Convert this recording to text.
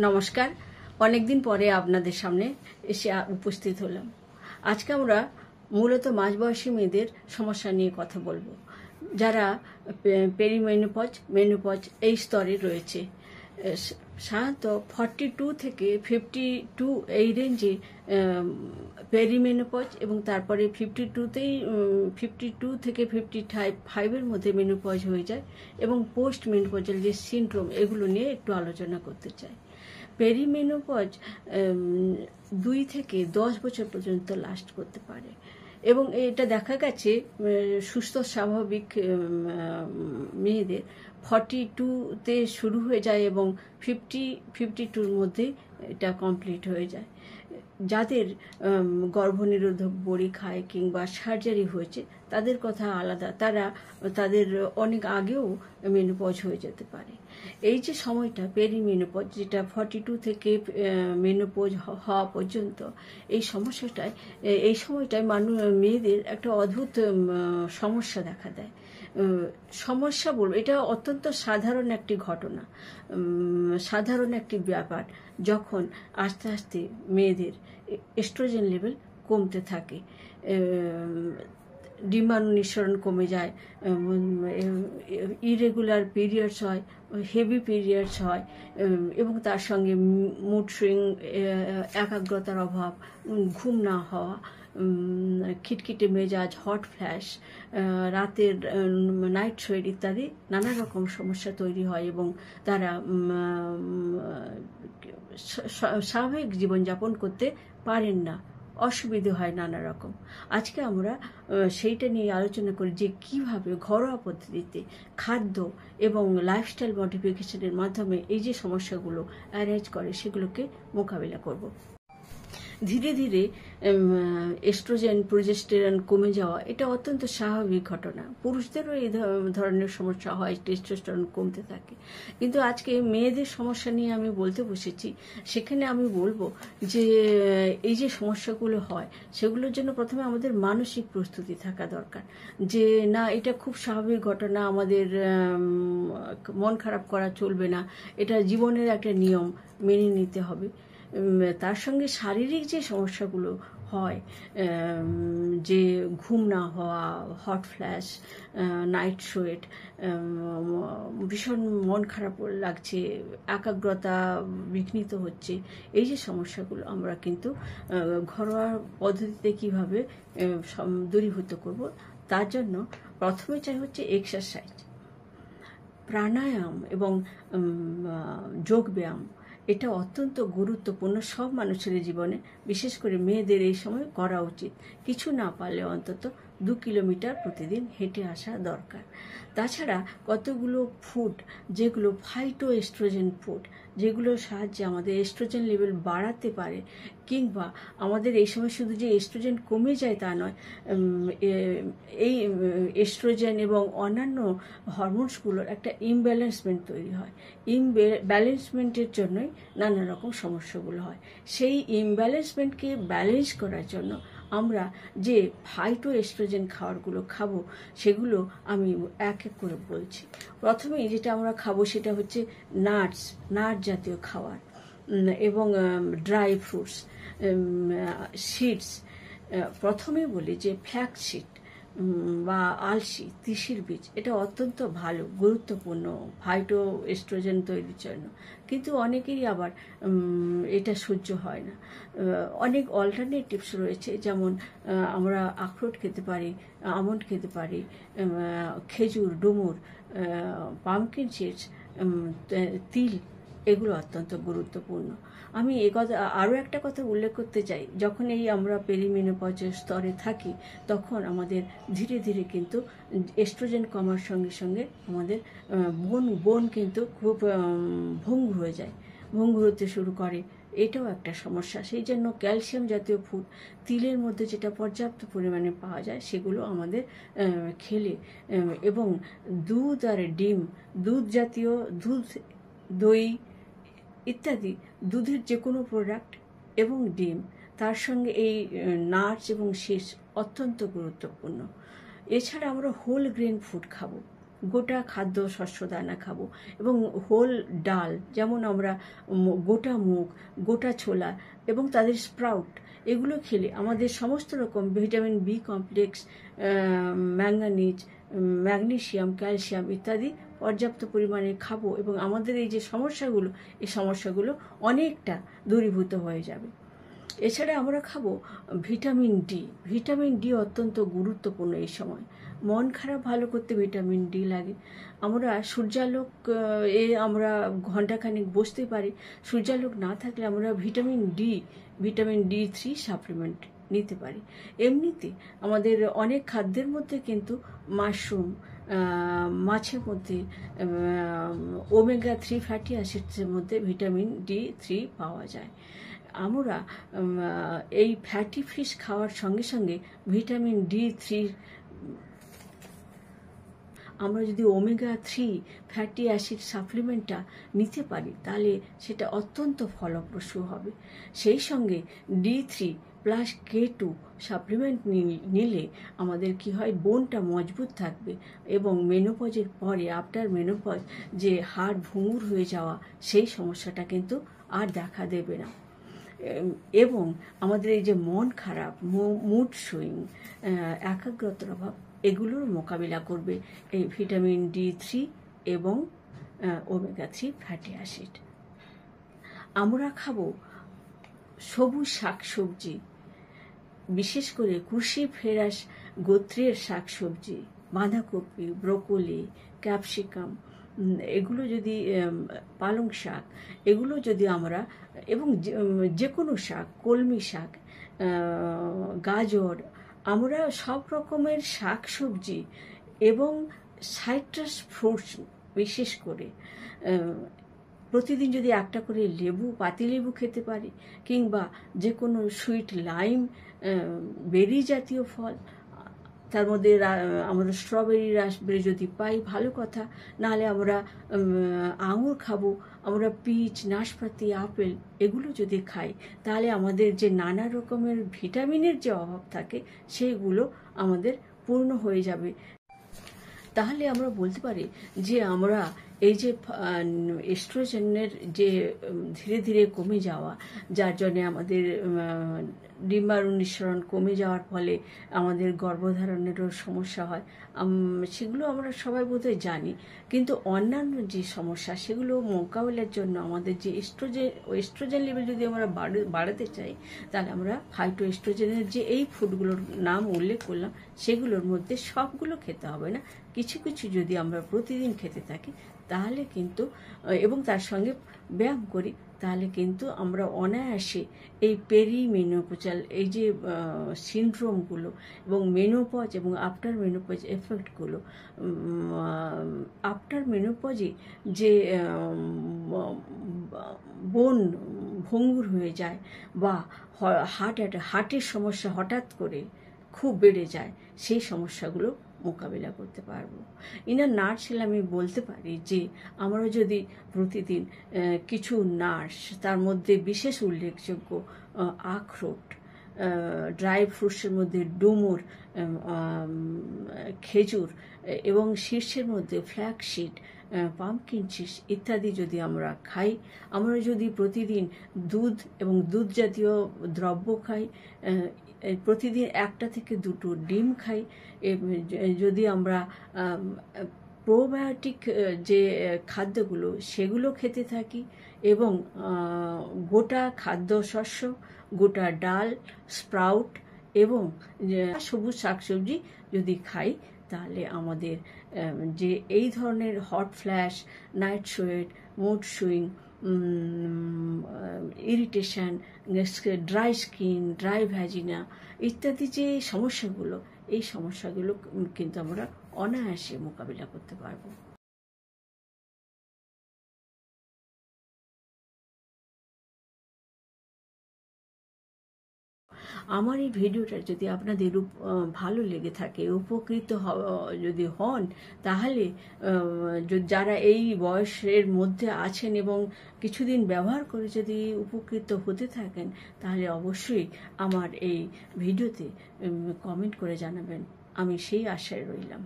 নমস্কার। অনেকদিন পরে আপনাদের সামনে এসে উপস্থিত হলাম। আজকে আমরা মূলত মাঝবয়সী মেয়েদের সমস্যা নিয়ে কথা বলবো, যারা পেরিমেনোপজ মেনোপজ এই স্তরে রয়েছে। সাধারণত 42 থেকে 52 এই রেঞ্জে পেরিমেনোপজ এবং তারপরে 52 থেকে 55-এর মধ্যে মেনোপজ হয়ে যায় এবং পোস্ট মেনোপজাল যে সিনড্রোম, এগুলো নিয়ে একটু আলোচনা করতে চাই। পেরিমেনোপজ 2 থেকে 10 বছর পর্যন্ত লাস্ট করতে পারে এবং এটা দেখা গেছে সুস্থ স্বাভাবিক মেয়েদের 42-তে শুরু হয়ে যায় এবং 52-র মধ্যে এটা কমপ্লিট হয়ে যায়। যাদের গর্ভনিরোধক বড়ি খায় কিংবা সার্জারি হয়েছে তাদের কথা আলাদা, তাদের অনেক আগেও মেনোপজ হয়ে যেতে পারে। এই যে সময়টা পেরিমেনোপজ, যেটা 42 থেকে মেনোপজ হওয়া পর্যন্ত, এই সময়টায় মেয়েদের একটা অদ্ভুত সমস্যা দেখা দেয়। সমস্যা বলবো, এটা অত্যন্ত সাধারণ একটি ঘটনা, সাধারণ একটি ব্যাপার। যখন আস্তে আস্তে মেয়েদের এস্ট্রোজেন লেভেল কমতে থাকে, ডিম্বাণু নিঃসরণ কমে যায়, ইরেগুলার পিরিয়ডস হয়, হেভি পিরিয়ডস হয় এবং তার সঙ্গে মুড সুইং, একাগ্রতার অভাব, ঘুম না হওয়া, খিটখিটে মেজাজ, হট ফ্ল্যাশ, রাতের নাইট সোয়েট ইত্যাদি নানা রকম সমস্যা তৈরি হয় এবং তারা স্বাভাবিক জীবনযাপন করতে পারেন না, অসুবিধে হয় নানা রকম। আজকে আমরা সেইটা নিয়ে আলোচনা করি যে কিভাবে ঘরোয়া পদ্ধতিতে খাদ্য এবং লাইফস্টাইল মডিফিকেশনের মাধ্যমে এই যে সমস্যাগুলো অ্যারাইজ করে সেগুলোকে মোকাবিলা করব। ধীরে ধীরে এস্ট্রোজেন প্রোজেস্টেরন কমে যাওয়া এটা অত্যন্ত স্বাভাবিক ঘটনা। পুরুষদেরও এই ধরনের সমস্যা হয়, টেস্টোস্টেরন কমতে থাকে। কিন্তু আজকে মেয়েদের সমস্যা নিয়ে আমি বলতে বসেছি। সেখানে আমি বলবো যে এই যে সমস্যাগুলো হয় সেগুলোর জন্য প্রথমে আমাদের মানসিক প্রস্তুতি থাকা দরকার, যে না, এটা খুব স্বাভাবিক ঘটনা, আমাদের মন খারাপ করা চলবে না, এটা জীবনের একটা নিয়ম, মেনে নিতে হবে। তার সঙ্গে শারীরিক যে সমস্যাগুলো হয়, যে ঘুম না হওয়া, হট ফ্ল্যাশ, নাইট সোয়েট, ভীষণ মন খারাপ লাগছে, একাগ্রতা বিঘ্নিত হচ্ছে, এই যে সমস্যাগুলো আমরা কিন্তু ঘরোয়া পদ্ধতিতে কিভাবে দূরীভূত করব, তার জন্য প্রথমে চাই হচ্ছে এক্সারসাইজ, প্রাণায়াম এবং যোগব্যায়াম। এটা অত্যন্ত গুরুত্বপূর্ণ সব মানুষের জীবনে, বিশেষ করে মেয়েদের এই সময় করা উচিত। কিছু না পারলে অন্তত 2 কিলোমিটার প্রতিদিন হেঁটে আসা দরকার। তাছাড়া কতগুলো ফুড, যেগুলো ফাইটো এস্ট্রোজেন ফুড, যেগুলোর সাহায্যে আমাদের এস্ট্রোজেন লেভেল বাড়াতে পারে, কিংবা আমাদের এই সময় শুধু যে এস্ট্রোজেন কমে যায় তা নয়, এই এস্ট্রোজেন এবং অন্যান্য হরমোনসগুলোর একটা ইমব্যালেন্সমেন্ট তৈরি হয়। ইমব্যালেন্সমেন্টের জন্যই নানা রকম সমস্যাগুলো হয়। সেই ইমব্যালেন্সমেন্টকে ব্যালেন্স করার জন্য আমরা যে ফাইটো এস্ট্রোজেন খাবারগুলো খাবো সেগুলো আমি এক এক করে বলছি। প্রথমেই যেটা আমরা খাবো সেটা হচ্ছে নাট জাতীয় খাবার এবং ড্রাই ফ্রুটস, সিডস। প্রথমে বলি যে ফ্ল্যাক্স সিড বা আলসি, তিসির বীজ, এটা অত্যন্ত ভালো, গুরুত্বপূর্ণ ফাইটো এস্ট্রোজেন তৈরির জন্য। কিন্তু অনেকেরই আবার এটা সহ্য হয় না। অনেক অল্টারনেটিভস রয়েছে, যেমন আমরা আখরোট খেতে পারি, আমন্ড খেতে পারি, খেজুর, ডুমুর, পামকিন সিডস, তিল, এগুলো অত্যন্ত গুরুত্বপূর্ণ। আমি আরও একটা কথা উল্লেখ করতে চাই, যখন এই আমরা পেরিমেনোপজের স্তরে থাকি তখন আমাদের ধীরে ধীরে কিন্তু এস্ট্রোজেন কমার সঙ্গে সঙ্গে আমাদের বোন কিন্তু খুব ভঙ্গুর হয়ে যায়, ভঙ্গুর হতে শুরু করে। এটাও একটা সমস্যা। সেই জন্য ক্যালসিয়াম জাতীয় ফুড, তিলের মধ্যে যেটা পর্যাপ্ত পরিমাণে পাওয়া যায় সেগুলো আমাদের খেলে, এবং দুধ আর ডিম, দুধ জাতীয়, দই ইত্যাদি, দুধের যে কোনো প্রোডাক্ট এবং ডিম, তার সঙ্গে এই নাটস এবং সিডস অত্যন্ত গুরুত্বপূর্ণ। এছাড়া আমরা হোল গ্রেন ফুড খাবো, গোটা খাদ্য শস্য দানা খাবো এবং হোল ডাল, যেমন আমরা গোটা মুগ, গোটা ছোলা এবং তাদের স্প্রাউট, এগুলো খেলে আমাদের সমস্ত রকম vitamin B complex, manganese, magnesium, calcium ইত্যাদি পর্যাপ্ত পরিমাণে খাবো এবং আমাদের এই যে সমস্যাগুলো, এই সমস্যাগুলো অনেকটা দূরীভূত হয়ে যাবে। এছাড়া আমরা খাবো ভিটামিন ডি। ভিটামিন ডি অত্যন্ত গুরুত্বপূর্ণ এই সময়। মন খারাপ ভালো করতে ভিটামিন ডি লাগে। আমরা সূর্যালোক আমরা ঘন্টাখানেক বসতে পারি। সূর্যালোক না থাকলে আমরা ভিটামিন ডি3 সাপ্লিমেন্ট নিতে পারি। এমনিতে আমাদের অনেক খাদ্যের মধ্যে কিন্তু মাশরুম, মাছের মধ্যে ওমেগা 3 ফ্যাটি অ্যাসিডসের মধ্যে ভিটামিন ডি3 পাওয়া যায়। আমরা এই ফ্যাটি ফিশ খাওয়ার সঙ্গে সঙ্গে ভিটামিন ডি3, আমরা যদি ওমেগা 3 ফ্যাটি অ্যাসিড সাপ্লিমেন্টটা নিতে পারি তাহলে সেটা অত্যন্ত ফলপ্রসূ হবে। সেই সঙ্গে D3+K2 সাপ্লিমেন্ট নিলে আমাদের কি হয়, বোনটা মজবুত থাকবে এবং মেনোপজের পরে, আফটার মেনোপজ, যে হাড় ভঙ্গুর হয়ে যাওয়া, সেই সমস্যাটা কিন্তু আর দেখা দেবে না। এবং আমাদের এই যে মন খারাপ, মুড সুইং, একাগ্রতার অভাব, এগুলোর মোকাবিলা করবে এই ভিটামিন ডি3 এবং ওমেগা 3 ফ্যাটি অ্যাসিড। আমরা খাবো সবুজ শাকসবজি, বিশেষ করে ক্রুসিফেরাস গোত্রের শাকসবজি, বাঁধাকপি, ব্রোকলি, ক্যাপসিকাম, এগুলো যদি, পালং শাক, এগুলো যদি আমরা, এবং যে কোনো শাক, কলমি শাক, গাজর, আমরা সব রকমের শাক সবজি এবং সাইট্রাস ফ্রুটস বিশেষ করে প্রতিদিন যদি একটা করে লেবু, পাতিলেবু খেতে পারি, কিংবা যে কোনো সুইট লাইম, বেরি জাতীয় ফল, তার মধ্যে আমরা স্ট্রবেরি, রাসবেরি যদি পাই ভালো কথা, নাহলে আমরা আঙুর খাবো, আমরা পিচ, নাশপাতি, আপেল, এগুলো যদি খাই তাহলে আমাদের যে নানা রকমের ভিটামিনের যে অভাব থাকে সেগুলো আমাদের পূর্ণ হয়ে যাবে। তাহলে আমরা বলতে পারি যে আমরা এই যে এস্ট্রোজেনের যে ধীরে ধীরে কমে যাওয়া, যার জন্যে আমাদের ডিম্বাণু নিঃসরণ কমে যাওয়ার ফলে আমাদের গর্ভধারণেরও সমস্যা হয়, সেগুলো আমরা সবাই বোধহয় জানি। কিন্তু অন্যান্য যে সমস্যা, সেগুলো মোকাবিলার জন্য আমাদের যে এস্ট্রোজেন লেভেল যদি আমরা বাড়াতে চাই, তাহলে আমরা ফাইটো এস্ট্রোজেনের যে এই ফুডগুলোর নাম উল্লেখ করলাম, সেগুলোর মধ্যে সবগুলো খেতে হবে না, কিছু কিছু যদি আমরা প্রতিদিন খেতে থাকি তাহলে কিন্তু, এবং তার সঙ্গে ব্যায়াম করি, তাহলে কিন্তু আমরা অনায়াসে এই পেরিমেনোপজাল এই যে সিনড্রোমগুলো এবং মেনোপজ এবং আফটার মেনোপজ এফেক্টগুলো, আফটার মেনোপজে যে বোন ভঙ্গুর হয়ে যায় বা হার্টের সমস্যা হঠাৎ করে খুব বেড়ে যায়, সেই সমস্যাগুলো মোকাবিলা করতে পারবো। ইনার নার্স হিসেবে আমি বলতে পারি যে আমরা যদি প্রতিদিন কিছু নার্স, তার মধ্যে বিশেষ উল্লেখযোগ্য আখরোট, ড্রাই ফ্রুটসের মধ্যে ডুমুর, খেজুর, এবং শীর্ষের মধ্যে ফ্ল্যাক্সিড, পাম্পকিন চিজ ইত্যাদি যদি আমরা খাই, আমরা যদি প্রতিদিন দুধ এবং দুধ জাতীয় দ্রব্য খাই, প্রতিদিন 1 থেকে 2 ডিম খাই, যদি আমরা প্রোবায়োটিক যে খাদ্যগুলো সেগুলো খেতে থাকি, এবং গোটা খাদ্যশস্য, গোটা ডাল, স্প্রাউট এবং সবুজ শাকসবজি যদি খাই, তাহলে আমাদের যে এই ধরনের hot flash, night sweat, mood swing, irritation, dry skin, dry vagina ইত্যাদি যে সমস্যাগুলো, এই সমস্যাগুলো কিন্তু আমরা অনায়াসে মোকাবিলা করতে পারবো। আমার এই ভিডিওটা যদি আপনাদের ভালো লেগে থাকে, উপকৃত যদি হন, তাহলে যারা এই বয়সের মধ্যে আছেন এবং কিছুদিন ব্যবহার করে যদি উপকৃত হতে থাকেন, তাহলে অবশ্যই আমার এই ভিডিওতে কমেন্ট করে জানাবেন। আমি সেই আশায় রইলাম।